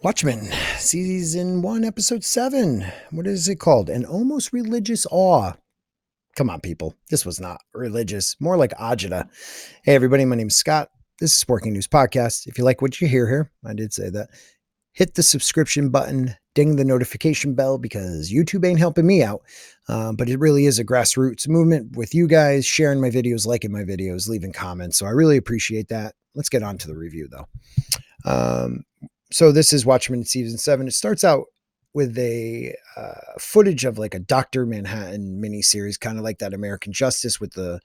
Watchmen, season 1, episode 7. What is it called? An almost religious awe. Come on, people. This was not religious, more like agita. Hey, everybody. My name is Scott. This is Sporking News Podcast. If you like what you hear here, I did say that. Hit the subscription button, ding the notification bell because YouTube ain't helping me out. But it really is a grassroots movement with you guys sharing my videos, liking my videos, leaving comments. So I really appreciate that. Let's get on to the review, though. So this is Watchmen season 7. It starts out with a footage of like a Dr. Manhattan miniseries, kind of like that American Justice with the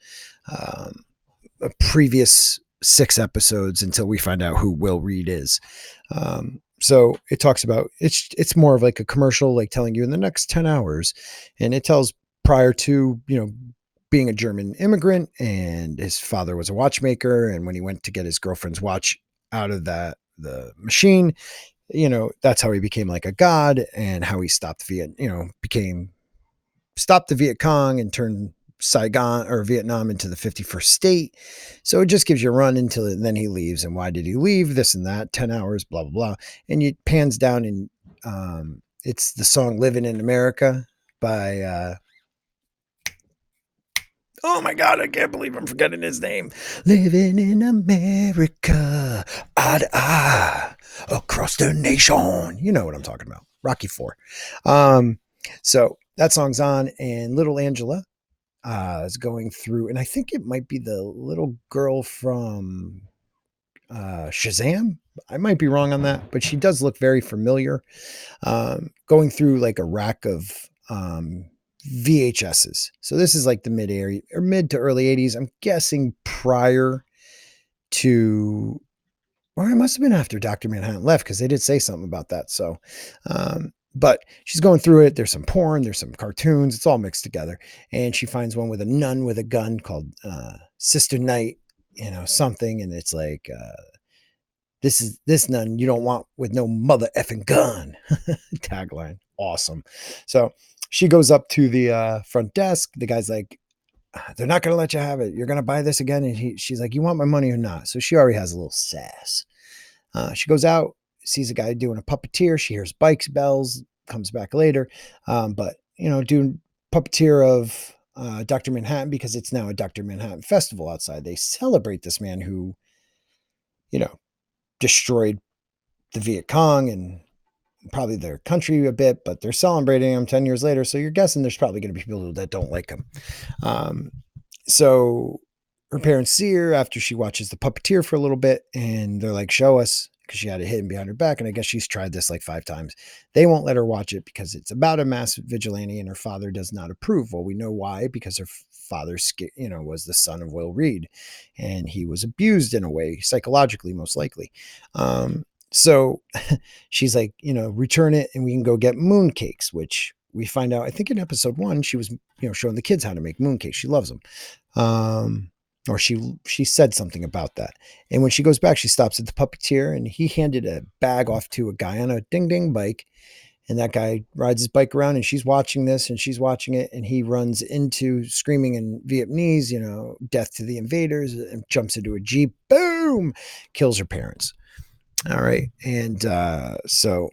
previous 6 episodes until we find out who Will Reed is. So it talks about it's more of like a commercial, like telling you in the next 10 hours, and it tells prior to being a German immigrant, and his father was a watchmaker, and when he went to get his girlfriend's watch out of the machine, that's how he became like a god, and how he stopped stopped the Viet Cong and turned Saigon or Vietnam into the 51st state. So it just gives you a run until then he leaves. And why did he leave? This and that, 10 hours, blah, blah, blah. And it pans down, and it's the song Living in America by, oh my God, I can't believe I'm forgetting his name. Living in America, eye to eye, across the nation. You know what I'm talking about. Rocky Four. So that song's on, and little Angela is going through, and I think it might be the little girl from Shazam. I might be wrong on that, but she does look very familiar. Going through like a rack of VHSs. So this is like the mid to early 80s. I'm guessing prior to, or it must have been after Dr. Manhattan left, because they did say something about that. So, but she's going through it. There's some porn, there's some cartoons. It's all mixed together. And she finds one with a nun with a gun called Sister Night, something. And it's like, this nun you don't want with no mother effing gun. Tagline. Awesome. So she goes up to the front desk. The guy's like, they're not going to let you have it. You're going to buy this again. And she's like, you want my money or not? So she already has a little sass. She goes out, sees a guy doing a puppeteer. She hears bikes bells, comes back later. But, doing puppeteer of Dr. Manhattan, because it's now a Dr. Manhattan festival outside. They celebrate this man who, destroyed the Viet Cong and probably their country a bit, but they're celebrating him 10 years later. So you're guessing there's probably going to be people that don't like him. So her parents see her after she watches the puppeteer for a little bit, and they're like, show us, because she had it hidden behind her back. And I guess she's tried this like 5 times. They won't let her watch it because it's about a mass vigilante, and her father does not approve. Well, we know why, because her father, was the son of Will Reed, and he was abused in a way, psychologically, most likely. So she's like, return it and we can go get mooncakes, which we find out, I think in episode 1, she was, showing the kids how to make mooncakes. She loves them. Or she said something about that. And when she goes back, she stops at the puppeteer, and he handed a bag off to a guy on a ding ding bike. And that guy rides his bike around, and she's watching this, and she's watching it. And he runs into, screaming in Vietnamese, death to the invaders, and jumps into a Jeep, boom, kills her parents. All right. And so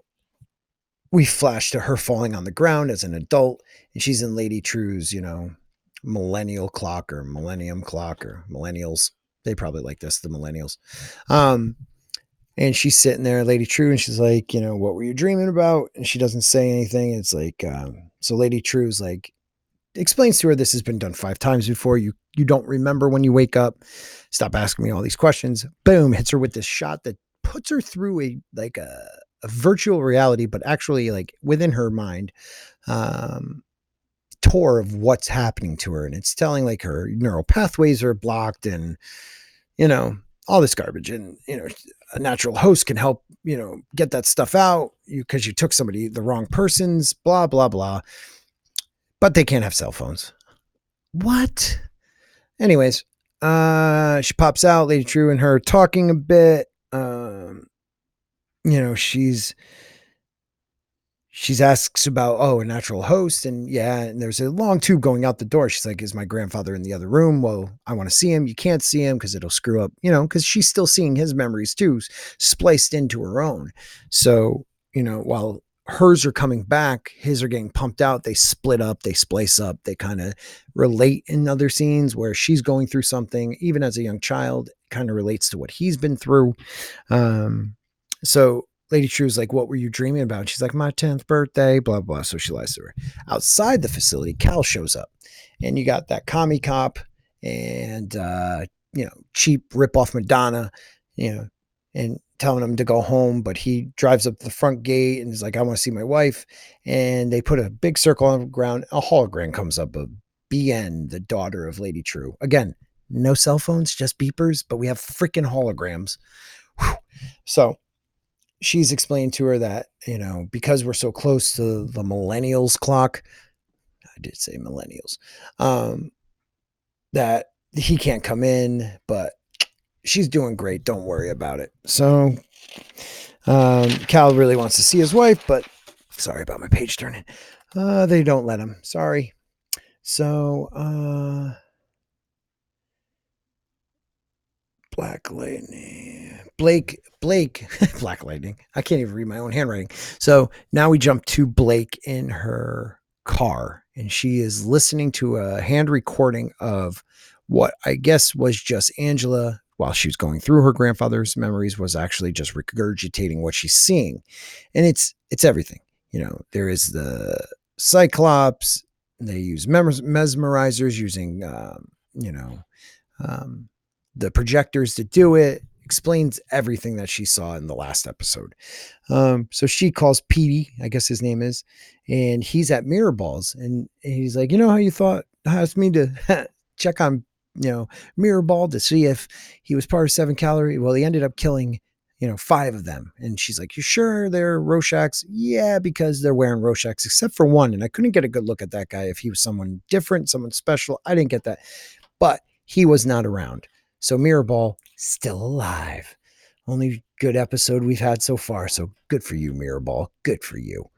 we flash to her falling on the ground as an adult, and she's in Lady True's, millennial clock or millennium clock, or millennials. They probably like this, the millennials. And she's sitting there, Lady True, and she's like, what were you dreaming about? And she doesn't say anything. It's like, so Lady True's like, explains to her, this has been done 5 times before. You don't remember when you wake up. Stop asking me all these questions. Boom, hits her with this shot that puts her through a virtual reality, but actually like within her mind, tour of what's happening to her. And it's telling like her neural pathways are blocked, and, all this garbage. And, a natural host can help, get that stuff out, because you took the wrong person's, blah, blah, blah. But they can't have cell phones. What? Anyways, she pops out, Lady True and her talking a bit. She's asks about, a natural host. And and there's a long tube going out the door. She's like, is my grandfather in the other room? Well, I want to see him. You can't see him because it'll screw up, because she's still seeing his memories too, spliced into her own. So while hers are coming back, his are getting pumped out. They split up, they splice up, they kind of relate in other scenes where she's going through something, even as a young child, kind of relates to what he's been through. So Lady True's like, what were you dreaming about? And she's like, my 10th birthday, blah, blah. So she lies to her. Outside the facility, Cal shows up, and you got that commie cop and, cheap rip off Madonna, and telling him to go home. But he drives up to the front gate and is like, I want to see my wife. And they put a big circle on the ground. A hologram comes up of BN, the daughter of Lady True. Again, no cell phones, just beepers, but we have freaking holograms. Whew. So she's explained to her that, because we're so close to the millennials clock, I did say millennials, that he can't come in, but she's doing great. Don't worry about it. So Cal really wants to see his wife, but sorry about my page turning. They don't let him. Sorry. So Black Lightning. Blake, Black Lightning. I can't even read my own handwriting. So now we jump to Blake in her car, and she is listening to a hand recording of what I guess was just Angela while she was going through her grandfather's memories, was actually just regurgitating what she's seeing. And it's everything. There is the Cyclops. They use mesmerizers using, the projectors to do it. Explains everything that she saw in the last episode. So she calls Petey, I guess his name is, and he's at Mirror Balls, and he's like, how you thought asked me to check on, Mirror Ball to see if he was part of 7 Calorie. Well, he ended up killing, 5 of them. And she's like, you sure they're Rorschachs? Yeah, because they're wearing Rorschachs, except for one. And I couldn't get a good look at that guy. If he was someone different, someone special, I didn't get that. But he was not around. So Mirrorball still alive. Only good episode we've had so far. So good for you, Mirrorball. Good for you.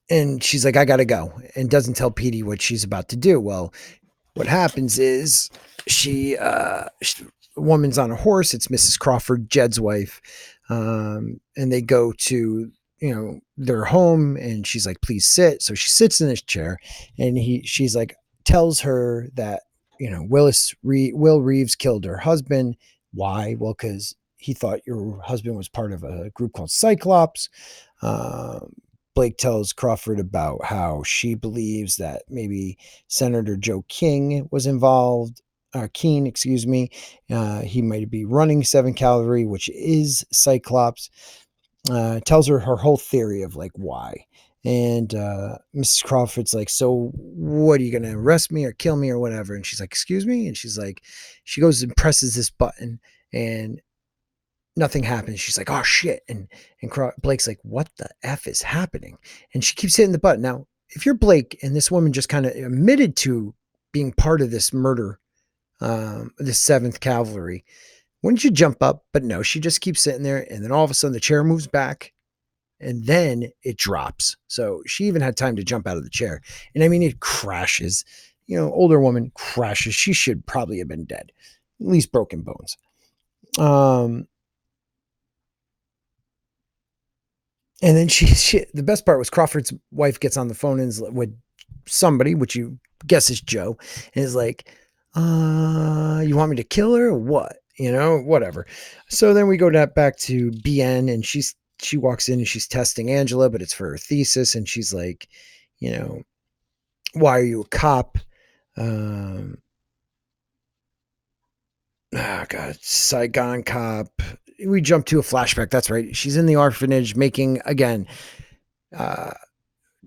And she's like, I gotta go, and doesn't tell Petey what she's about to do. Well, what happens is a woman's on a horse. It's Mrs. Crawford, Jed's wife. And they go to, their home, and she's like, please sit. So she sits in this chair, and she's like, tells her that, Will Reeves killed her husband. Why? Well, because he thought your husband was part of a group called Cyclops. Blake tells Crawford about how she believes that maybe Senator Joe King was involved, Keen, excuse me. He might be running 7 Calorie, which is Cyclops. Tells her whole theory of like why. And Mrs. Crawford's like, so what, are you going to arrest me or kill me or whatever? And she's like, excuse me? And she's like, she goes and presses this button, and nothing happens. She's like, oh shit. And Blake's like, what the F is happening? And she keeps hitting the button. Now, if you're Blake and this woman just kind of admitted to being part of this murder, this 7th Cavalry, wouldn't you jump up? But no, she just keeps sitting there. And then all of a sudden the chair moves back, and then it drops. So she even had time to jump out of the chair. And I mean, it crashes. Older woman crashes. She should probably have been dead, at least broken bones. And then the best part was Crawford's wife gets on the phone and is with somebody, which you guess is Joe, and is like, you want me to kill her or what? Whatever. So then we go back to BN, and she walks in and she's testing Angela, but it's for her thesis. And she's like, why are you a cop? Oh God, Saigon cop. We jump to a flashback. That's right. She's in the orphanage making, again,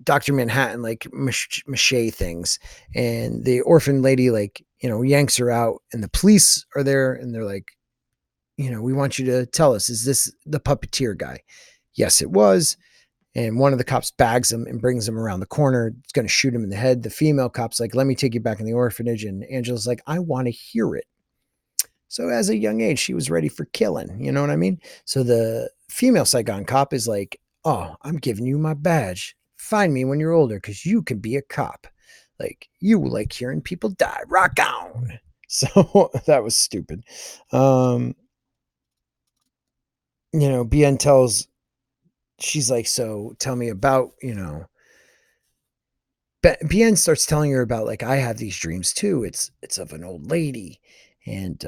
Dr. Manhattan, like mache things. And the orphan lady, like, yanks her out, and the police are there, and they're like, we want you to tell us, is this the puppeteer guy? Yes, it was. And one of the cops bags him and brings him around the corner. It's going to shoot him in the head. The female cop's like, let me take you back in the orphanage. And Angela's like, I want to hear it. So as a young age, she was ready for killing. You know what I mean? So the female Saigon cop is like, oh, I'm giving you my badge. Find me when you're older, because you can be a cop. Like, you like hearing people die. Rock on. So that was stupid. BN tells, she's like, so tell me about, BN starts telling her about, like, I have these dreams too. It's of an old lady, and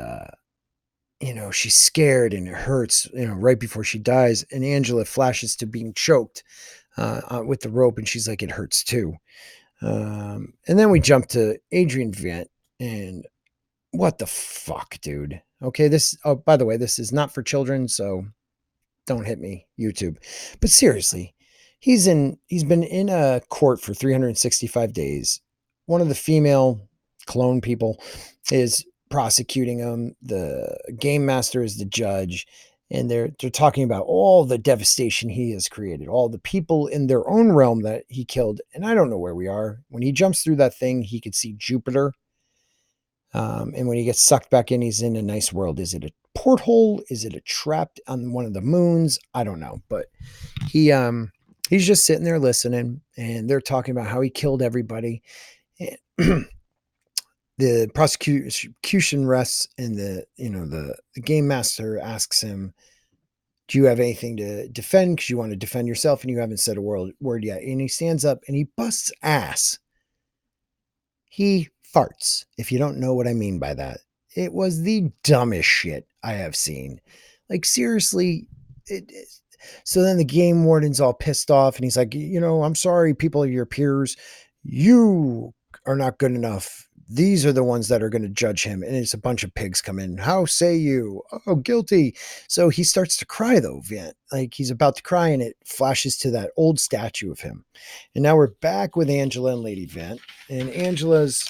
she's scared and it hurts, right before she dies. And Angela flashes to being choked with the rope, and she's like, it hurts too. And then we jump to Adrian Vent, and what the fuck, dude? Okay, oh, by the way, this is not for children, so don't hit me, YouTube. But seriously, he's been in a court for 365 days. One of the female clone people is prosecuting him. The game master is the judge, and they're talking about all the devastation he has created, all the people in their own realm that he killed. And I don't know where we are. When he jumps through that thing, he could see Jupiter. And when he gets sucked back in, he's in a nice world. Is it a porthole? Is it a trap on one of the moons? I don't know. But he he's just sitting there listening, and they're talking about how he killed everybody. And the prosecution rests, and the game master asks him, do you have anything to defend? Because you want to defend yourself, and you haven't said a word yet. And he stands up and he busts ass. He farts, if you don't know what I mean by that. It was the dumbest shit I have seen. Like, seriously. So then the game warden's all pissed off, and he's like, I'm sorry, people are your peers. You are not good enough. These are the ones that are going to judge him. And it's a bunch of pigs come in. How say you? Oh, guilty. So he starts to cry, though, Vent. Like, he's about to cry, and it flashes to that old statue of him. And now we're back with Angela and Lady Vent. And Angela's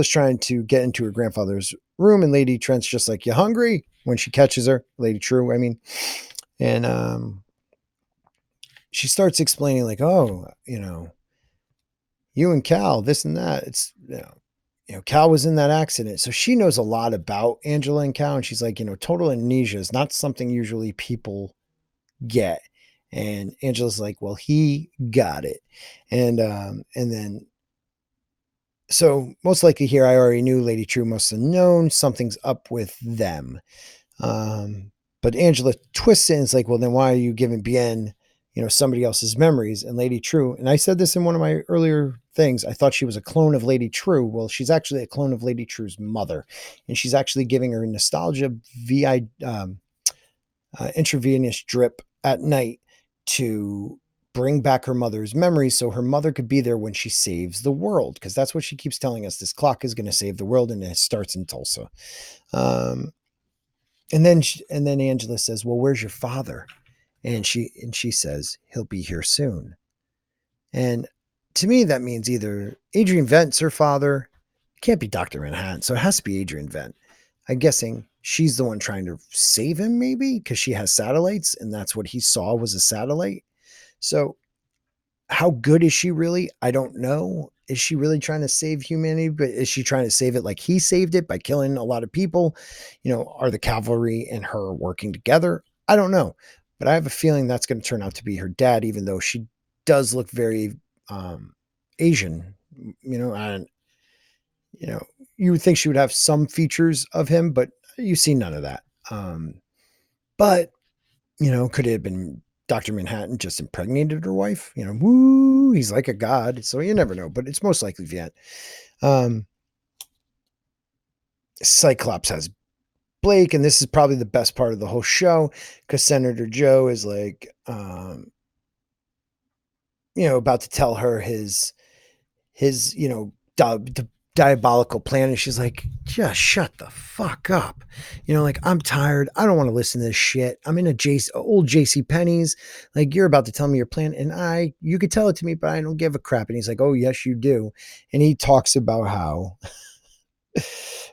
trying to get into her grandfather's room, and Lady Trent's just like, you hungry? When she catches her, Lady True, I mean. And she starts explaining, like, oh, you and Cal, this and that. It's, Cal was in that accident. So she knows a lot about Angela and Cal. And she's like, total amnesia is not something usually people get. And Angela's like, well, he got it. And then, so most likely here, I already knew Lady True must have known something's up with them. But Angela twists it and is like, well, then why are you giving Bien, somebody else's memories? And Lady True, and I said this in one of my earlier things, I thought she was a clone of Lady True. Well, she's actually a clone of Lady True's mother. And she's actually giving her nostalgia intravenous drip at night to bring back her mother's memories, so her mother could be there when she saves the world, because that's what she keeps telling us. This clock is going to save the world, and it starts in Tulsa. And then Angela says, well, where's your father? And she says, he'll be here soon. And to me, that means either Adrian Vent's her father. It can't be Dr. Manhattan, so it has to be Adrian Vent. I'm guessing she's the one trying to save him, maybe, because she has satellites, and that's what he saw was a satellite. So how good is she really? I don't know. Is she really trying to save humanity? But is she trying to save it like he saved it by killing a lot of people? Are the cavalry and her working together? I don't know. But I have a feeling that's going to turn out to be her dad, even though she does look very Asian, and you would think she would have some features of him, but you see none of that. But could it have been Dr. Manhattan just impregnated her wife? Woo, he's like a god, so you never know, but it's most likely Viet. Cyclops has Blake, and this is probably the best part of the whole show, because Senator Joe is like, about to tell her his diabolical plan, and she's like, just shut the fuck up. Like, I'm tired. I don't want to listen to this shit. I'm in old JC Penney's. Like, you're about to tell me your plan, and you could tell it to me, but I don't give a crap. And he's like, oh yes, you do. And he talks about how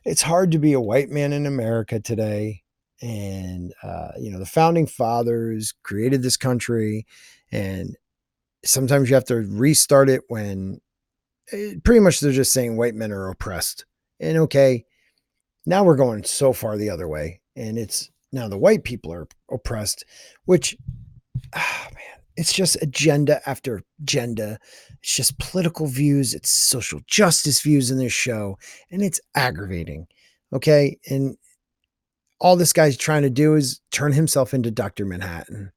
it's hard to be a white man in America today. And the founding fathers created this country, and sometimes you have to restart it when pretty much they're just saying white men are oppressed. And okay, now we're going so far the other way, and it's now the white people are oppressed, which, man, it's just agenda after agenda. It's just political views. It's social justice views in this show, and it's aggravating. Okay. And all this guy's trying to do is turn himself into Dr. Manhattan.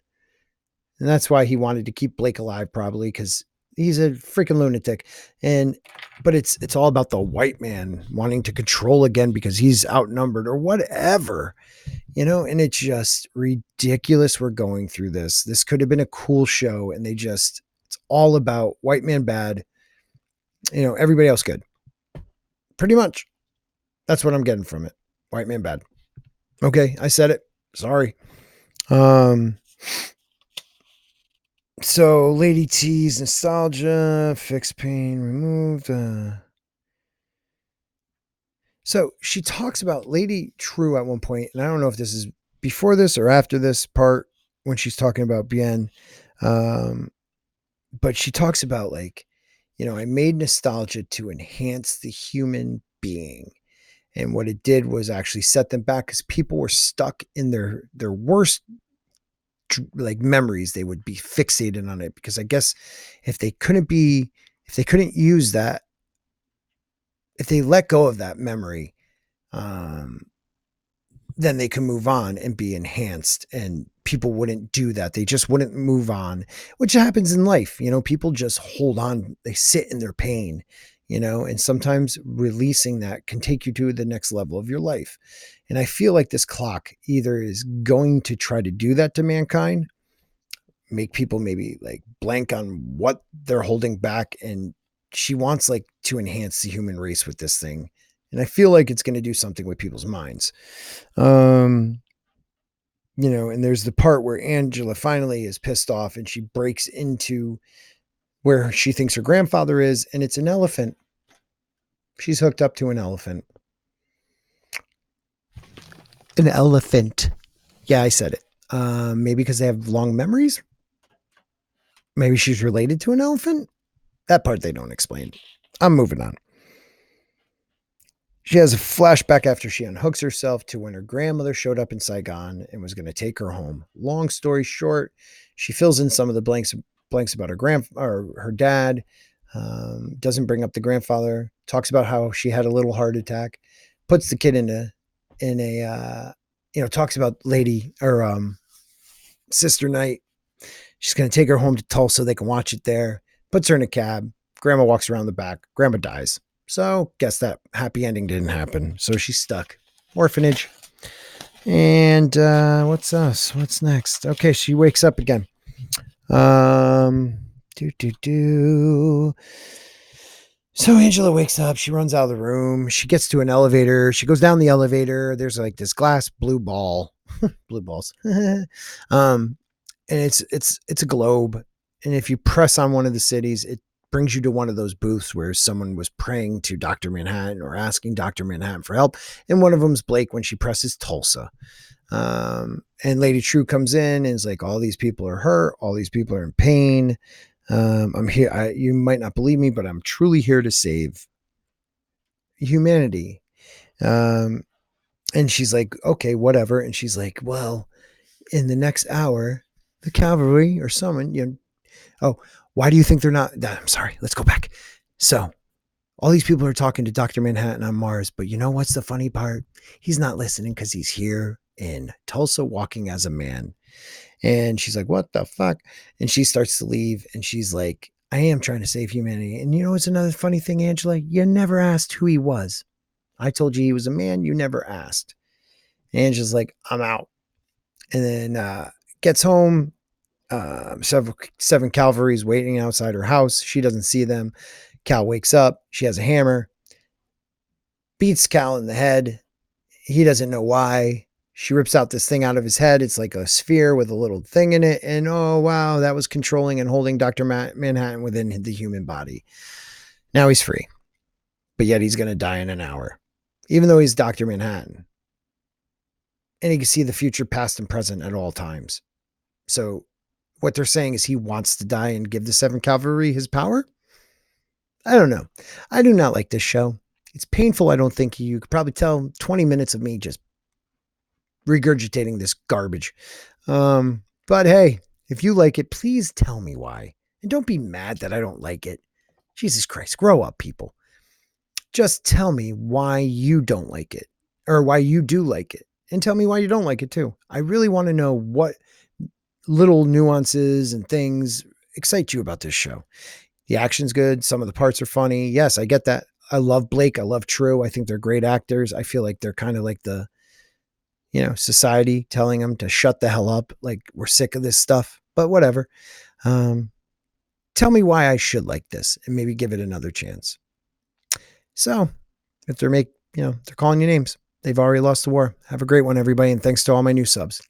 And that's why he wanted to keep Blake alive, probably because he's a freaking lunatic. And but it's all about the white man wanting to control again because he's outnumbered or whatever, and it's just ridiculous we're going through this. This could have been a cool show, and it's all about white man bad, everybody else good. Pretty much. That's what I'm getting from it. White man bad. Okay, I said it. Sorry. So Lady T's nostalgia, fixed pain removed. So she talks about Lady True at one point, and I don't know if this is before this or after this part when she's talking about Bien. But she talks about I made nostalgia to enhance the human being. And what it did was actually set them back because people were stuck in their worst memories. They would be fixated on it because I guess if they couldn't use that, if they let go of that memory, then they can move on and be enhanced, and people wouldn't do that. They just wouldn't move on, which happens in life. People just hold on. They sit in their pain, and sometimes releasing that can take you to the next level of your life. And I feel like this clock either is going to try to do that to mankind, make people maybe blank on what they're holding back. And she wants to enhance the human race with this thing. And I feel like it's going to do something with people's minds. And there's the part where Angela finally is pissed off and she breaks into where she thinks her grandfather is, and it's an elephant. She's hooked up to an elephant. An elephant. Yeah, I said it. Maybe because they have long memories. Maybe she's related to an elephant. That part they don't explain. I'm moving on. She has a flashback after she unhooks herself to when her grandmother showed up in Saigon and was going to take her home. Long story short, she fills in some of the blanks about her dad. Doesn't bring up the grandfather. Talks about how she had a little heart attack. Puts the kid in a talks about Lady or Sister Night. She's going to take her home to Tulsa so they can watch it there. Puts her in a cab. Grandma walks around the back. Grandma dies. So guess that happy ending didn't happen. So she's stuck. Orphanage. And what's next? Okay, she wakes up again. So Angela wakes up. She runs out of the room. She gets to an elevator. She goes down the elevator. There's this glass blue ball. Blue balls. And it's a globe. And if you press on one of the cities, it brings you to one of those booths where someone was praying to Dr. Manhattan or asking Dr. Manhattan for help. And one of them's Blake when she presses Tulsa. And Lady True comes in and is like, all these people are hurt. All these people are in pain. I'm here. You might not believe me, but I'm truly here to save humanity. And she's like, okay, whatever. And she's like, well, in the next hour, the cavalry or someone, why do you think they're not? I'm sorry. Let's go back. So all these people are talking to Dr. Manhattan on Mars, but you know what's the funny part? He's not listening because he's here in Tulsa walking as a man. And she's like, what the fuck? And she starts to leave. And she's like, I am trying to save humanity. And what's another funny thing, Angela? You never asked who he was. I told you he was a man. You never asked. And Angela's like, I'm out. And then gets home. Seven cavalry's waiting outside her house. She doesn't see them. Cal wakes up. She has a hammer. Beats Cal in the head. He doesn't know why. She rips out this thing out of his head. It's like a sphere with a little thing in it. And oh, wow, that was controlling and holding Dr. Manhattan within the human body. Now he's free. But yet he's going to die in an hour. Even though he's Dr. Manhattan. And he can see the future, past, and present at all times. So what they're saying is he wants to die and give the 7th Cavalry his power? I don't know. I do not like this show. It's painful. I don't think you could probably tell 20 minutes of me just regurgitating this garbage. But hey, if you like it, please tell me why. And don't be mad that I don't like it. Jesus Christ, grow up, people. Just tell me why you don't like it or why you do like it. and tell me why you don't like it too. I really want to know what little nuances and things excite you about this show. The action's good. Some of the parts are funny. Yes, I get that. I love Blake. I love True. I think they're great actors. I feel like they're kind of like the, society telling them to shut the hell up. Like we're sick of this stuff, but whatever. Um, Tell me why I should like this and maybe give it another chance. So if they're calling you names, they've already lost the war. Have a great one, everybody. And thanks to all my new subs.